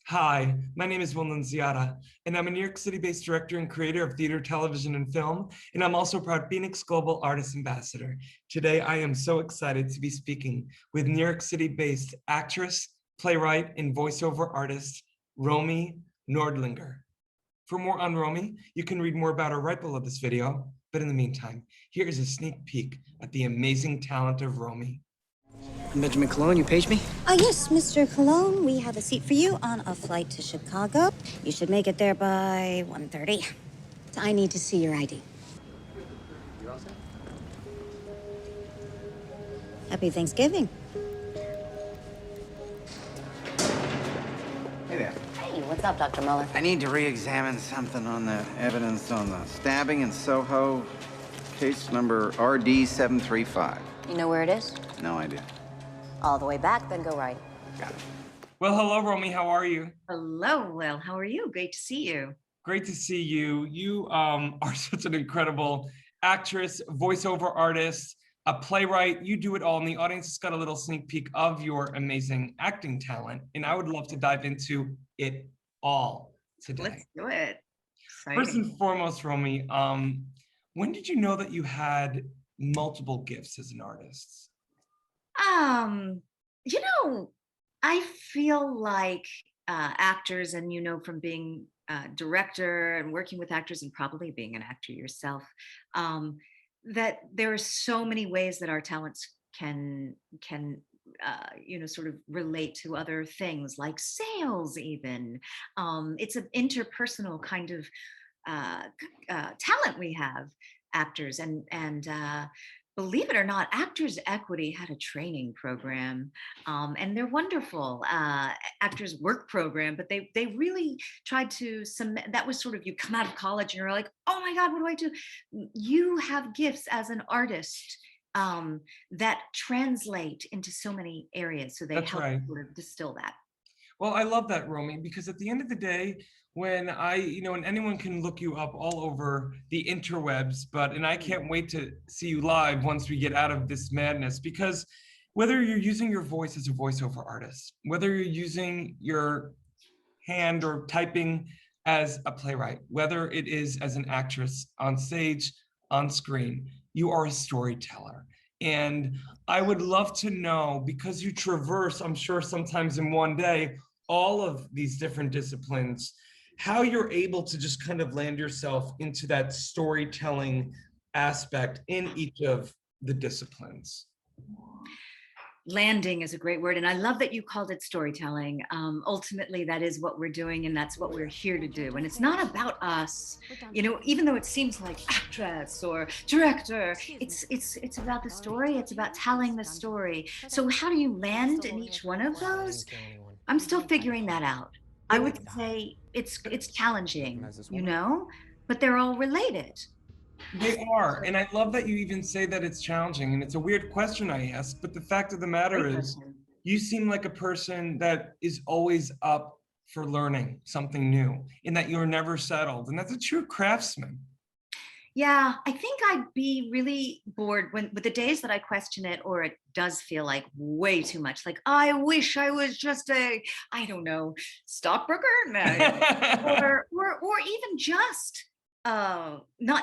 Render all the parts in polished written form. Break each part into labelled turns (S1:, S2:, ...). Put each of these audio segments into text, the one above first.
S1: Hi, my name is Will Nunziata, and I'm a New York City-based director and creator of theater, television, and film, and I'm also a proud Phoenix Global Artist Ambassador. Today, I am so excited to be speaking with New York City-based actress, playwright, and voiceover artist, ROMY NORDLINGER. For more on ROMY, you can read more about her right below this video, but in the meantime, here is a sneak peek at the amazing talent of ROMY.
S2: Benjamin Cologne, you paged me?
S3: Yes, Mr. Cologne, we have a seat for you on a flight to Chicago. You should make it there by 1:30. I need to see your ID.
S2: You all set?
S3: Happy Thanksgiving.
S4: Hey there.
S5: Hey, what's up, Dr. Muller?
S4: I need to re-examine something on the evidence on the stabbing in Soho, case number RD-735.
S5: You know where it is?
S4: No idea.
S5: All the way back, then go right.
S4: Got it.
S1: Well, hello, ROMY, how are you?
S6: Hello, Will. How are you? Great to see you.
S1: Great to see you. You are such an incredible actress, voiceover artist, a playwright. You do it all, and the audience has got a little sneak peek of your amazing acting talent, and I would love to dive into it all today.
S6: Let's do it.
S1: First and foremost, ROMY, when did you know that you had multiple gifts as an artist?
S6: You know, I feel like actors, and you know from being a director and working with actors and probably being an actor yourself, that there are so many ways that our talents can you know, sort of relate to other things like sales even. It's an interpersonal kind of talent we have, actors, and believe it or not, Actors Equity had a training program, and they're wonderful. Actors Work program, but they really tried to cement. That was sort of, you come out of college and you're like, oh my God, what do I do? You have gifts as an artist that translate into so many areas. So they help sort of distill that.
S1: Well, I love that, ROMY, because at the end of the day, when and anyone can look you up all over the interwebs, and I can't wait to see you live once we get out of this madness, because whether you're using your voice as a voiceover artist, whether you're using your hand or typing as a playwright, whether it is as an actress on stage, on screen, you are a storyteller. And I would love to know, because you traverse, I'm sure sometimes in one day, all of these different disciplines, how you're able to just kind of land yourself into that storytelling aspect in each of the disciplines.
S6: Landing is a great word, and I love that you called it storytelling. Ultimately, that is what we're doing, and that's what we're here to do. And it's not about us, you know, even though it seems like actress or director, it's about the story. It's about telling the story. So how do you land in each one of those? I'm still figuring that out. I would say it's challenging, you know, but they're all related.
S1: They are, and I love that you even say that it's challenging, and it's a weird question I ask, but the fact of the matter is, you seem like a person that is always up for learning something new, and that you're never settled, and that's a true craftsman.
S6: Yeah, I think I'd be really bored with the days that I question it, or it does feel like way too much. Like, I wish I was just a, I don't know, stockbroker, or even just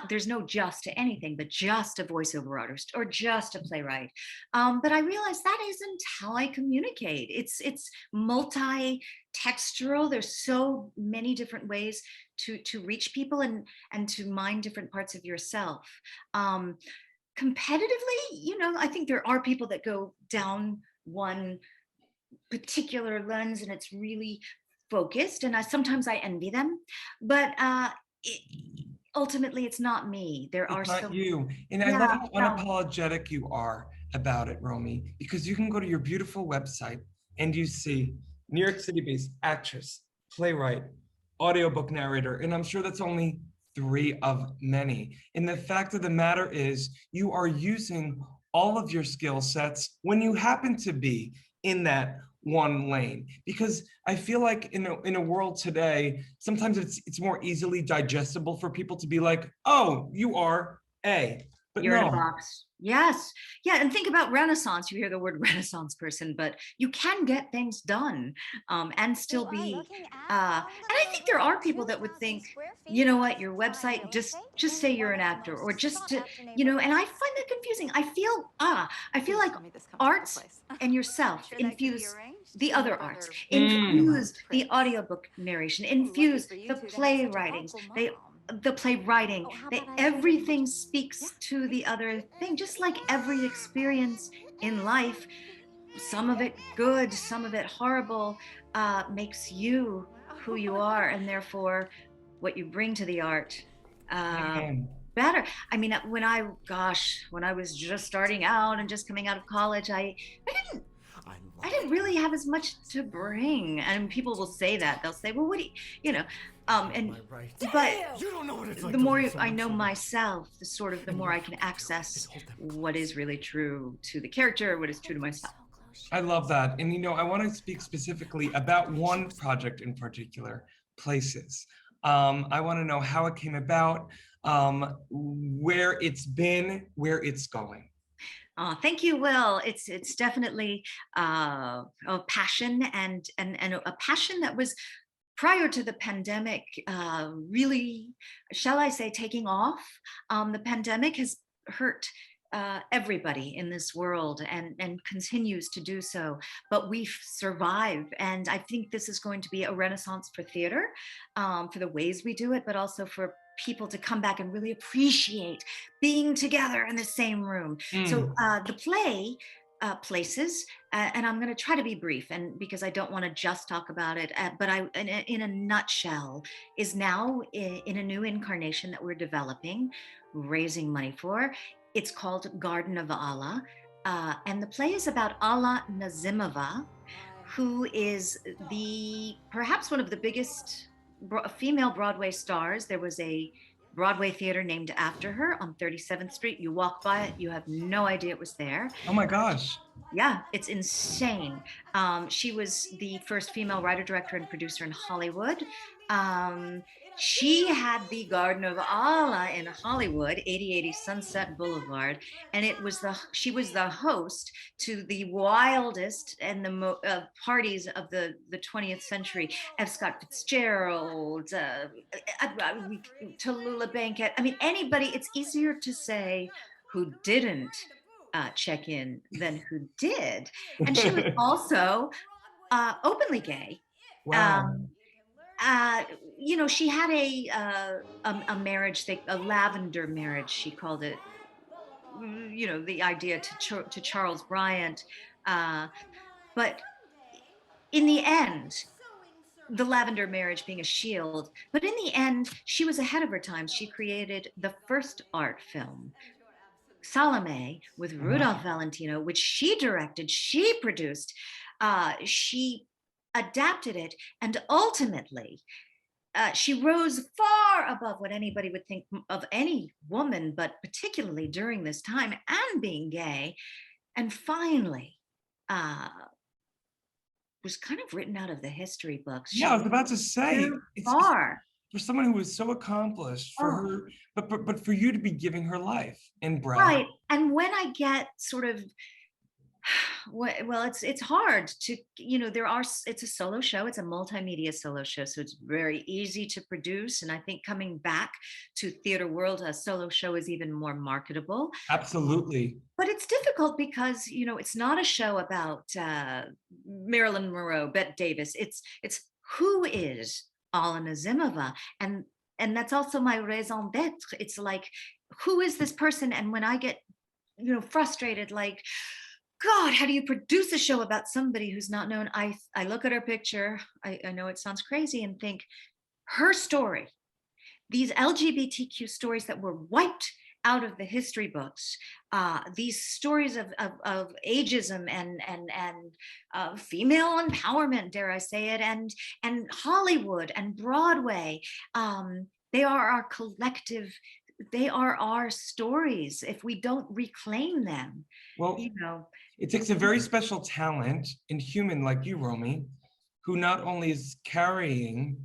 S6: there's no just to anything, but just a voiceover artist or just a playwright. But I realized that isn't how I communicate. It's multi-textural. There's so many different ways to reach people and to mine different parts of yourself. Competitively, you know, I think there are people that go down one particular lens and it's really focused, and sometimes I envy them, but ultimately it's not me.
S1: It's not you. And I love how unapologetic you are about it, ROMY, because you can go to your beautiful website and you see New York City-based actress, playwright, audiobook narrator, and I'm sure that's only 3 of many. And the fact of the matter is, you are using all of your skill sets when you happen to be in that one lane, because I feel like in a world today, sometimes it's more easily digestible for people to be like, oh, you are A, But
S6: You're in a
S1: no.
S6: box. Yes. Yeah. And think about Renaissance. You hear the word Renaissance person, but you can get things done and still be. And I think there are people that would think, you know what, your website, just say you're an actor, or just to, you know, and I find that confusing. I feel like arts and yourself infuse the other arts, infuse the audiobook narration, infuse the playwriting, the playwriting, everything speaks to the other thing, just like every experience in life, some of it good, some of it horrible, makes you who you are, and therefore what you bring to the art better. I mean, when I was just starting out and just coming out of college, I didn't really have as much to bring. And people will say that. They'll say, well, what do you know, but the more I know myself, the more I can access what is really true to the character, what is true to myself.
S1: I love that. And, you know, I want to speak specifically about one project in particular, Places. I want to know how it came about, where it's been, where it's going.
S6: Thank you, Will. It's definitely a passion, and a passion that was, prior to the pandemic, really, shall I say, taking off. The pandemic has hurt everybody in this world, and continues to do so, but we've survived. And I think this is going to be a renaissance for theater, for the ways we do it, but also for people to come back and really appreciate being together in the same room. So the play, Places, and I'm going to try to be brief, and because I don't want to just talk about it, but in a nutshell, is now in a new incarnation that we're developing, raising money for. It's called Garden of Allah, and the play is about AllaNazimova, who is perhaps one of the biggest female Broadway stars. There was a Broadway theater named after her on 37th Street. You walk by it, you have no idea it was there.
S1: Oh my gosh.
S6: Yeah, it's insane. She was the first female writer, director, and producer in Hollywood. She had the Garden of Allah in Hollywood, 8080 Sunset Boulevard, and she was the host to the wildest and the parties of the 20th century. F. Scott Fitzgerald, Tallulah Bankhead. I mean, anybody. It's easier to say who didn't check in than who did. And she was also openly gay.
S1: Wow.
S6: You know, she had a marriage, a lavender marriage, she called it. You know, the idea to Charles Bryant, but in the end, the lavender marriage being a shield. But in the end, she was ahead of her time. She created the first art film, Salome, with Rudolph Valentino, which she directed, she produced, she adapted it, and ultimately she rose far above what anybody would think of any woman, but particularly during this time and being gay, and finally was kind of written out of the history books.
S1: Yeah, I was about to say,
S6: far.
S1: For someone who was so accomplished, for her, but for you to be giving her life and breath.
S6: Right, and when I get sort of, well, it's hard to, you know, it's a solo show, it's a multimedia solo show, so it's very easy to produce. And I think coming back to theater world, a solo show is even more marketable.
S1: Absolutely.
S6: But it's difficult because, you know, it's not a show about Marilyn Monroe, Bette Davis. It's who is AllaNazimova, and that's also my raison d'être. It's like, who is this person? And when I get, you know, frustrated, like, God, how do you produce a show about somebody who's not known? I look at her picture, I know it sounds crazy, and think, her story, these LGBTQ stories that were wiped out of the history books, these stories of ageism and female empowerment, dare I say it, and Hollywood and Broadway, they are our collective. They are our stories. If we don't reclaim them,
S1: well,
S6: you know.
S1: It takes a very special talent and human like you, Romy, who not only is carrying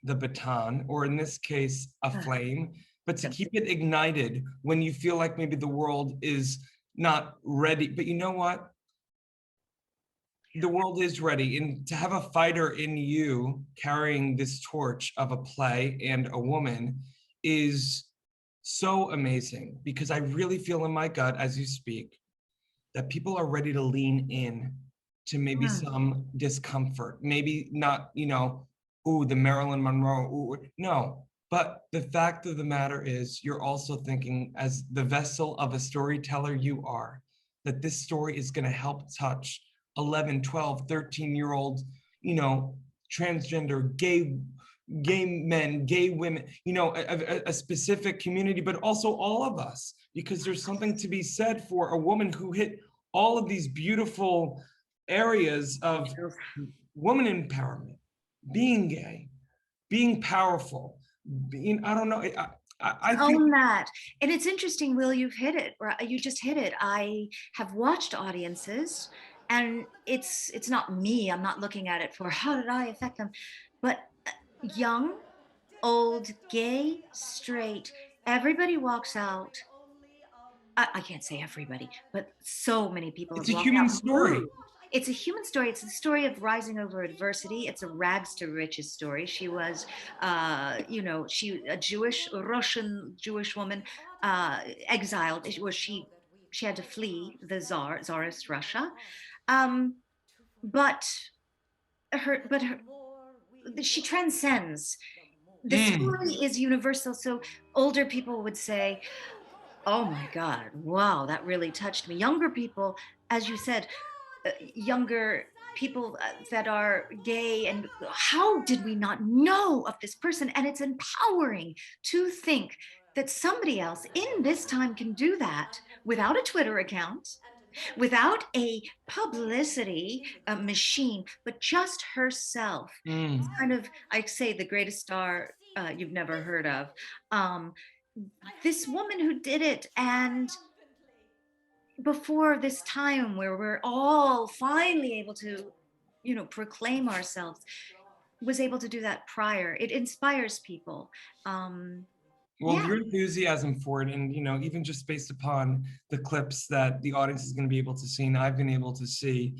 S1: the baton, or in this case, a flame, but to keep it ignited when you feel like maybe the world is not ready. But you know what? The world is ready, and to have a fighter in you carrying this torch of a play and a woman is so amazing, because I really feel in my gut as you speak that people are ready to lean in to maybe some discomfort, maybe not, you know, ooh, the Marilyn Monroe, ooh, no. But the fact of the matter is, you're also thinking, as the vessel of a storyteller you are, that this story is going to help touch 11, 12, 13-year-old, you know, transgender, gay men, gay women, you know, a specific community, but also all of us, because there's something to be said for a woman who hit all of these beautiful areas of woman empowerment, being gay, being powerful, being, I don't know, I think
S6: own that. And it's interesting, Will, you've hit it, or you just hit it. I have watched audiences, and it's not me. I'm not looking at it for how did I affect them, but young, old, gay, straight, everybody walks out. I can't say everybody, but so many people
S1: it's
S6: have
S1: a
S6: walked
S1: human
S6: out
S1: story.
S6: moved. It's a human story. It's the story of rising over adversity. It's a rags to riches story. She was, you know, a Russian Jewish woman, exiled. She had to flee the Tsarist Russia, but she transcends. The story is universal. So older people would say, oh my God, wow, that really touched me. Younger people, as you said, younger people that are gay, and how did we not know of this person? And it's empowering to think that somebody else in this time can do that without a Twitter account, without a publicity machine, but just herself. It's kind of, I say, the greatest star you've never heard of. This woman who did it, and before this time where we're all finally able to, you know, proclaim ourselves, was able to do that prior. It inspires people.
S1: Well, your enthusiasm for it, and you know, even just based upon the clips that the audience is going to be able to see, and I've been able to see,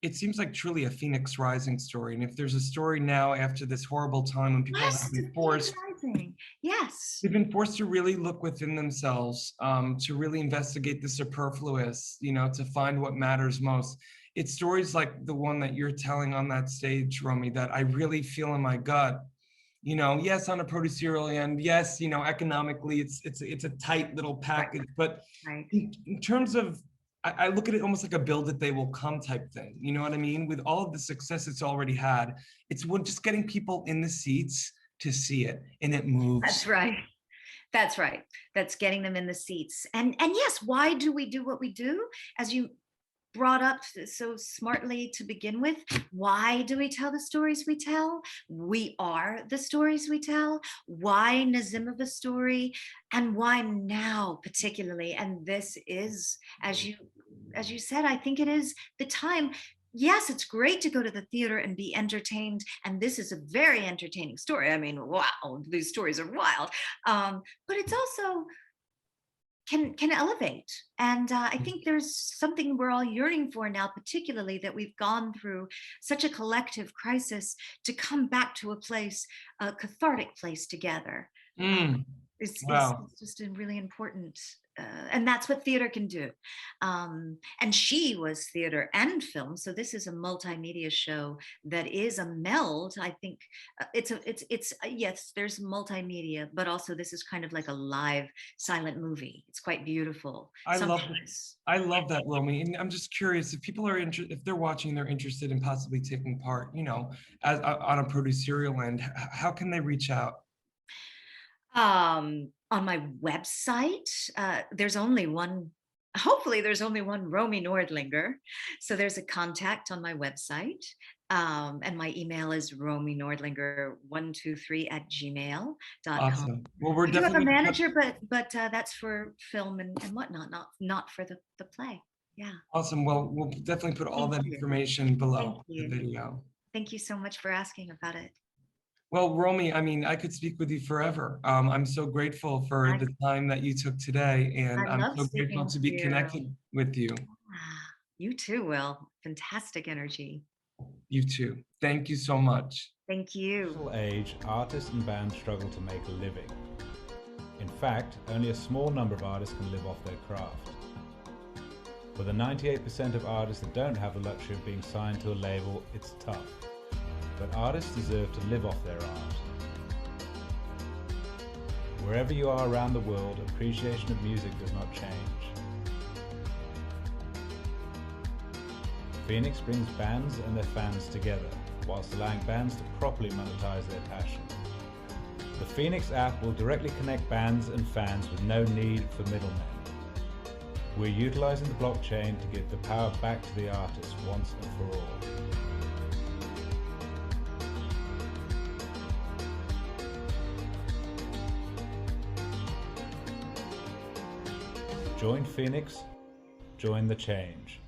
S1: it seems like truly a phoenix rising story. And if there's a story now after this horrible time when people have been forced, they've been forced to really look within themselves, to really investigate the superfluous, you know, to find what matters most. It's stories like the one that you're telling on that stage, Romy, that I really feel in my gut. You know, yes, on a producerial end, yes, you know, economically, it's a tight little package, but in terms of, I look at it almost like a build it, they will come type thing. You know what I mean? With all of the success it's already had, it's just getting people in the seats to see it, and it moves.
S6: That's right. That's right. That's getting them in the seats. And yes, why do we do what we do? As you brought up so smartly to begin with, why do we tell the stories we tell? We are the stories we tell. Why Nazimova's story, and why now particularly? And this is, as you said, I think it is the time. Yes, it's great to go to the theater and be entertained, and this is a very entertaining story. I mean, wow, these stories are wild, but it's also can elevate. And I think there's something we're all yearning for now, particularly that we've gone through such a collective crisis, to come back to a place, a cathartic place together. It's just a really important, and that's what theater can do. And she was theater and film, so this is a multimedia show that is a meld. I think it's yes, there's multimedia, but also this is kind of like a live silent movie. It's quite beautiful.
S1: I love that, Romy. And I'm just curious if people are interested, if they're watching, they're interested in possibly taking part, you know, as on a producerial end, how can they reach out?
S6: On my website, there's only one, hopefully there's only one ROMY NORDLINGER. So there's a contact on my website. And my email is romynordlinger123@gmail.com.
S1: Awesome. Well, we're
S6: I do have a
S1: definitely
S6: manager, but that's for film and whatnot, not for the play. Yeah.
S1: Awesome. Well, we'll definitely put all that information below the video.
S6: Thank you so much for asking about it.
S1: Well, Romy, I mean, I could speak with you forever. I'm so grateful for the time that you took today, and
S6: I
S1: I'm
S6: love
S1: so grateful
S6: speaking
S1: to
S6: to
S1: be
S6: you.
S1: connected with you.
S6: You too, Will. Fantastic energy.
S1: You too. Thank you so much.
S6: Thank you.
S7: Digital age, artists and bands struggle to make a living. In fact, only a small number of artists can live off their craft. For the 98% of artists that don't have the luxury of being signed to a label, it's tough. But artists deserve to live off their art. Wherever you are around the world, appreciation of music does not change. FENIX brings bands and their fans together, whilst allowing bands to properly monetize their passion. The FENIX app will directly connect bands and fans with no need for middlemen. We're utilizing the blockchain to give the power back to the artist once and for all. Join FENIX, join the change.